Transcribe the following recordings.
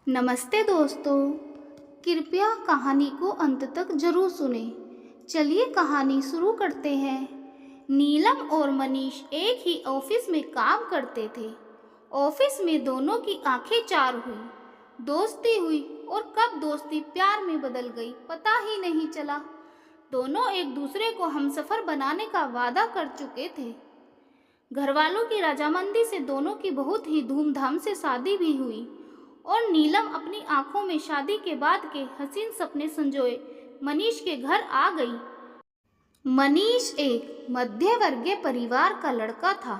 नमस्ते दोस्तों, कृपया कहानी को अंत तक जरूर सुनें। चलिए कहानी शुरू करते हैं। नीलम और मनीष एक ही ऑफिस में काम करते थे। ऑफिस में दोनों की आंखें चार हुई, दोस्ती हुई और कब दोस्ती प्यार में बदल गई पता ही नहीं चला। दोनों एक दूसरे को हमसफर बनाने का वादा कर चुके थे। घरवालों की रजामंदी से दोनों की बहुत ही धूमधाम से शादी भी हुई और नीलम अपनी आंखों में शादी के बाद के हसीन सपने संजोए मनीष के घर आ गई। मनीष एक मध्य वर्गीय परिवार का लड़का था।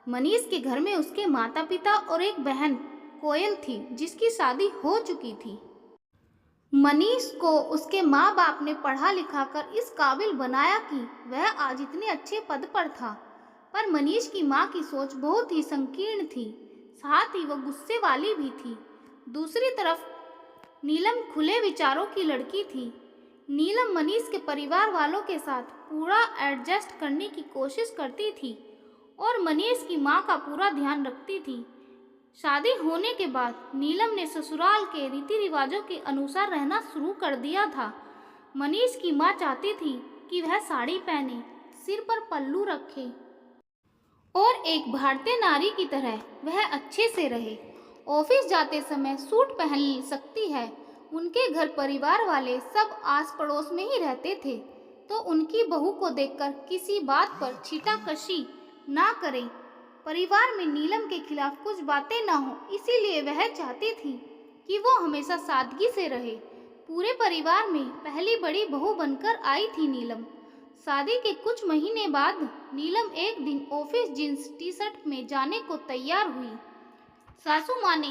मनीष के घर में उसके माता पिता और एक बहन कोयल थी जिसकी शादी हो चुकी थी। मनीष को उसके माँ बाप ने पढ़ा लिखा कर इस काबिल बनाया कि वह आज इतने अच्छे पद पर था। पर मनीष की माँ की सोच बहुत ही संकीर्ण थी, साथ ही वह गुस्से वाली भी थी। दूसरी तरफ नीलम खुले विचारों की लड़की थी। नीलम मनीष के परिवार वालों के साथ पूरा एडजस्ट करने की कोशिश करती थी और मनीष की माँ का पूरा ध्यान रखती थी। शादी होने के बाद नीलम ने ससुराल के रीति रिवाजों के अनुसार रहना शुरू कर दिया था। मनीष की माँ चाहती थी कि वह साड़ी पहने, सिर पर पल्लू रखे और एक भारतीय नारी की तरह वह अच्छे से रहे। ऑफिस जाते समय सूट पहन सकती है। उनके घर परिवार वाले सब आस पड़ोस में ही रहते थे, तो उनकी बहू को देखकर किसी बात पर छीटाकशी ना करें। परिवार में नीलम के खिलाफ कुछ बातें ना हो, इसीलिए वह चाहती थी कि वो हमेशा सादगी से रहे। पूरे परिवार में पहली बड़ी बहू बनकर आई थी नीलम। शादी के कुछ महीने बाद नीलम एक दिन ऑफिस जींस टी शर्ट में जाने को तैयार हुई। सासू माँ ने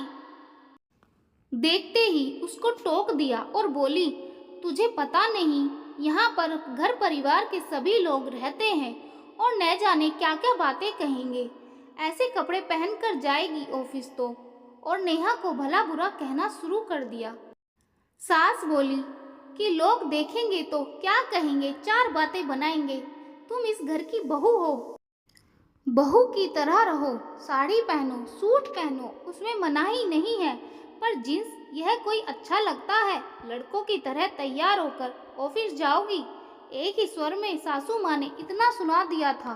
देखते ही उसको टोक दिया और बोली, तुझे पता नहीं यहाँ पर घर परिवार के सभी लोग रहते हैं और न जाने क्या क्या बातें कहेंगे। ऐसे कपड़े पहनकर जाएगी ऑफिस तो। और नेहा को भला बुरा कहना शुरू कर दिया। सास बोली कि लोग देखेंगे तो क्या कहेंगे, चार बातें बनाएंगे। तुम इस घर की बहू हो, बहू की तरह रहो, साड़ी पहनो, सूट पहनो, उसमें मनाही नहीं है, पर जींस यह कोई अच्छा लगता है? लड़कों की तरह तैयार होकर ऑफिस जाओगी? एक ही स्वर में सासू माँ ने इतना सुना दिया था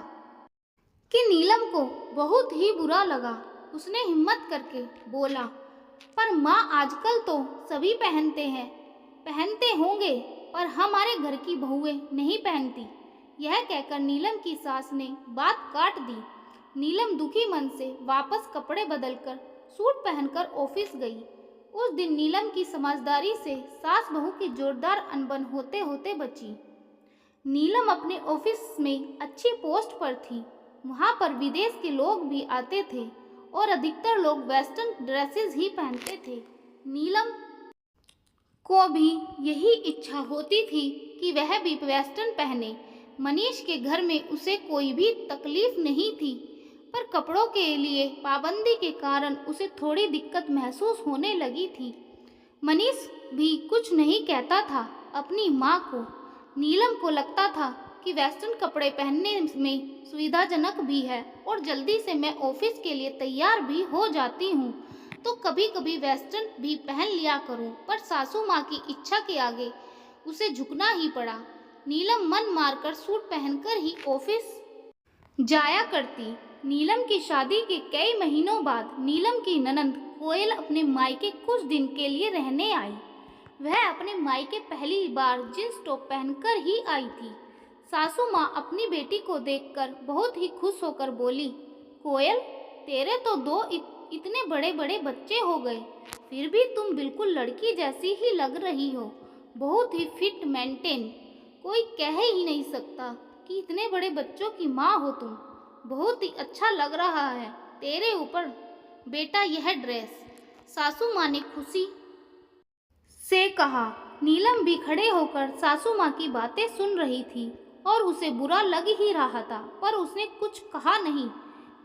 कि नीलम को बहुत ही बुरा लगा। उसने हिम्मत करके बोला, पर माँ आजकल तो सभी पहनते हैं। पहनते होंगे, पर हमारे घर की बहुएं नहीं पहनती। यह कहकर नीलम की सास ने बात काट दी। नीलम दुखी मन से वापस कपड़े बदलकर सूट पहनकर ऑफिस गई। उस दिन नीलम की समझदारी से सास बहू की जोरदार अनबन होते होते बची। नीलम अपने ऑफिस में अच्छी पोस्ट पर थी। वहाँ पर विदेश के लोग भी आते थे और अधिकतर लोग वेस्टर्न ड्रेसेस ही पहनते थे। नीलम को भी यही इच्छा होती थी कि वह भी वेस्टर्न पहने। मनीष के घर में उसे कोई भी तकलीफ नहीं थी, पर कपड़ों के लिए पाबंदी के कारण उसे थोड़ी दिक्कत महसूस होने लगी थी। मनीष भी कुछ नहीं कहता था अपनी माँ को। नीलम को लगता था कि वेस्टर्न कपड़े पहनने में सुविधाजनक भी है और जल्दी से मैं ऑफिस के लिए तैयार भी हो जाती हूँ, तो कभी कभी वेस्टर्न भी पहन लिया करूँ। पर सासू माँ की इच्छा के आगे उसे झुकना ही पड़ा। नीलम मन मारकर सूट पहनकर ही ऑफिस जाया करती। नीलम की शादी के कई महीनों बाद नीलम की ननंद कोयल अपने मायके कुछ दिन के लिए रहने आई। वह अपने मायके पहली बार जींस टॉप पहनकर ही आई थी। सासू माँ अपनी बेटी को देखकर बहुत ही खुश होकर बोली, कोयल, तेरे तो दो इतने बड़े बड़े बच्चे हो गए, फिर भी तुम बिल्कुल लड़की जैसी ही लग रही हो। बहुत ही फिट मेंटेन, कोई कह ही नहीं सकता कि इतने बड़े बच्चों की माँ हो तुम। बहुत ही अच्छा लग रहा है तेरे ऊपर बेटा यह ड्रेस। सासू माँ ने खुशी से कहा। नीलम भी खड़े होकर सासू माँ की बातें सुन रही थी और उसे बुरा लग ही रहा था, पर उसने कुछ कहा नहीं।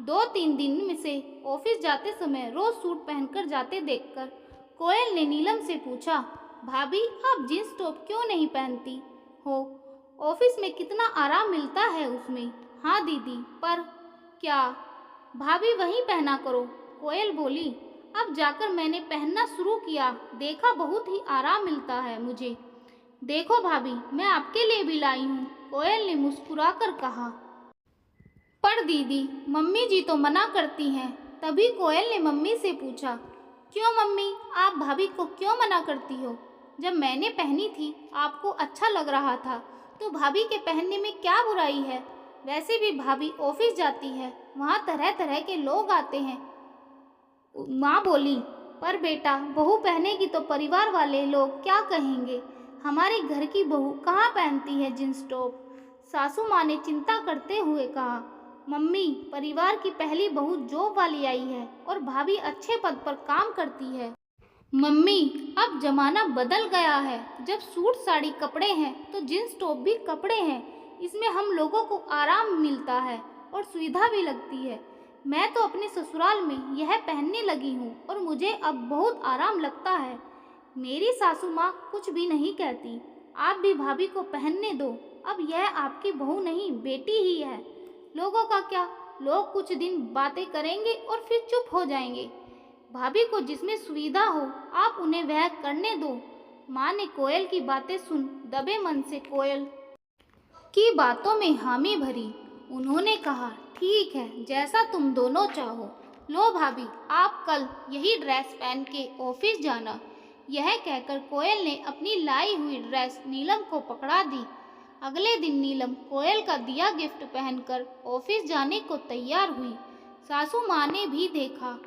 2-3 दिन में से ऑफिस जाते समय रोज सूट पहनकर जाते देखकर कोयल ने नीलम से पूछा, भाभी आप जींस टॉप क्यों नहीं पहनती हो? ऑफिस में कितना आराम मिलता है उसमें। हाँ दीदी, पर क्या? भाभी वही पहना करो। कोयल बोली, अब जाकर मैंने पहनना शुरू किया, देखा बहुत ही आराम मिलता है मुझे। देखो भाभी, मैं आपके लिए भी लाई हूँ, कोयल ने मुस्कुराकर कहा। पर दीदी, मम्मी जी तो मना करती हैं। तभी कोयल ने मम्मी से पूछा, क्यों मम्मी, आप भाभी को क्यों मना करती हो? जब मैंने पहनी थी आपको अच्छा लग रहा था, तो भाभी के पहनने में क्या बुराई है? वैसे भी भाभी ऑफिस जाती है, वहाँ तरह तरह के लोग आते हैं। माँ बोली, पर बेटा, बहू पहनेगी तो परिवार वाले लोग क्या कहेंगे? हमारे घर की बहू कहाँ पहनती है जींस टॉप? सासू माँ ने चिंता करते हुए कहा, मम्मी, परिवार की पहली बहू जॉब वाली आई है और भाभी अच्छे पद पर काम करती है। मम्मी, अब जमाना बदल गया है। जब सूट साड़ी कपड़े हैं तो जींस टॉप भी कपड़े हैं। इसमें हम लोगों को आराम मिलता है और सुविधा भी लगती है। मैं तो अपने ससुराल में यह पहनने लगी हूँ और मुझे अब बहुत आराम लगता है। मेरी सासू माँ कुछ भी नहीं कहती। आप भी भाभी को पहनने दो। अब यह आपकी बहू नहीं, बेटी ही है। लोगों का क्या, लोग कुछ दिन बातें करेंगे और फिर चुप हो जाएंगे। भाभी को जिसमें सुविधा हो आप उन्हें वह करने दो। माँ ने कोयल की बातें सुन दबे मन से कोयल की बातों में हामी भरी। उन्होंने कहा, ठीक है, जैसा तुम दोनों चाहो। लो भाभी, आप कल यही ड्रेस पहन के ऑफिस जाना। यह कहकर कोयल ने अपनी लाई हुई ड्रेस नीलम को पकड़ा दी। अगले दिन नीलम कोयल का दिया गिफ्ट पहनकर ऑफिस जाने को तैयार हुई। सासू माँ ने भी देखा,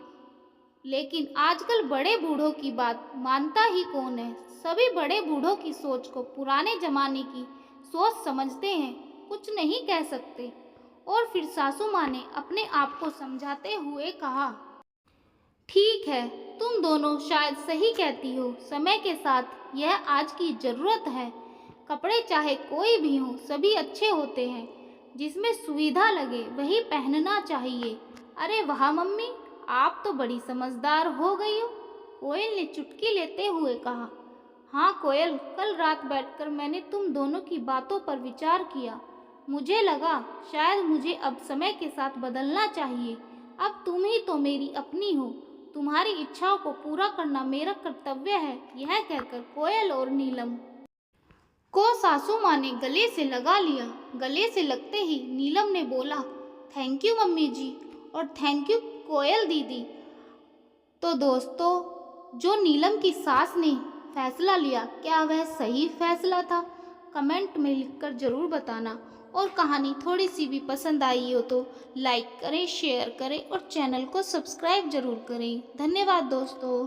लेकिन आजकल बड़े बूढ़ों की बात मानता ही कौन है। सभी बड़े बूढ़ों की सोच को पुराने जमाने की सोच समझते हैं, कुछ नहीं कह सकते। और फिर सासू माँ ने अपने आप को समझाते हुए कहा, ठीक है, तुम दोनों शायद सही कहती हो। समय के साथ यह आज की ज़रूरत है। कपड़े चाहे कोई भी हो, सभी अच्छे होते हैं। जिसमें सुविधा लगे वही पहनना चाहिए। अरे वाह मम्मी, आप तो बड़ी समझदार हो गई हो, कोयल ने चुटकी लेते हुए कहा। हाँ कोयल, कल रात बैठकर मैंने तुम दोनों की बातों पर विचार किया। मुझे लगा शायद मुझे अब समय के साथ बदलना चाहिए। अब तुम ही तो मेरी अपनी हो, तुम्हारी इच्छाओं को पूरा करना मेरा कर्तव्य है। यह कहकर कोयल और नीलम को सासू माँ ने गले से लगा लिया। गले से लगते ही नीलम ने बोला, थैंक यू मम्मी जी, और थैंक यू कोयल दीदी। तो दोस्तों, जो नीलम की सास ने फैसला लिया, क्या वह सही फैसला था? कमेंट में लिखकर ज़रूर बताना। और कहानी थोड़ी सी भी पसंद आई हो तो लाइक करें, शेयर करें और चैनल को सब्सक्राइब ज़रूर करें। धन्यवाद दोस्तों।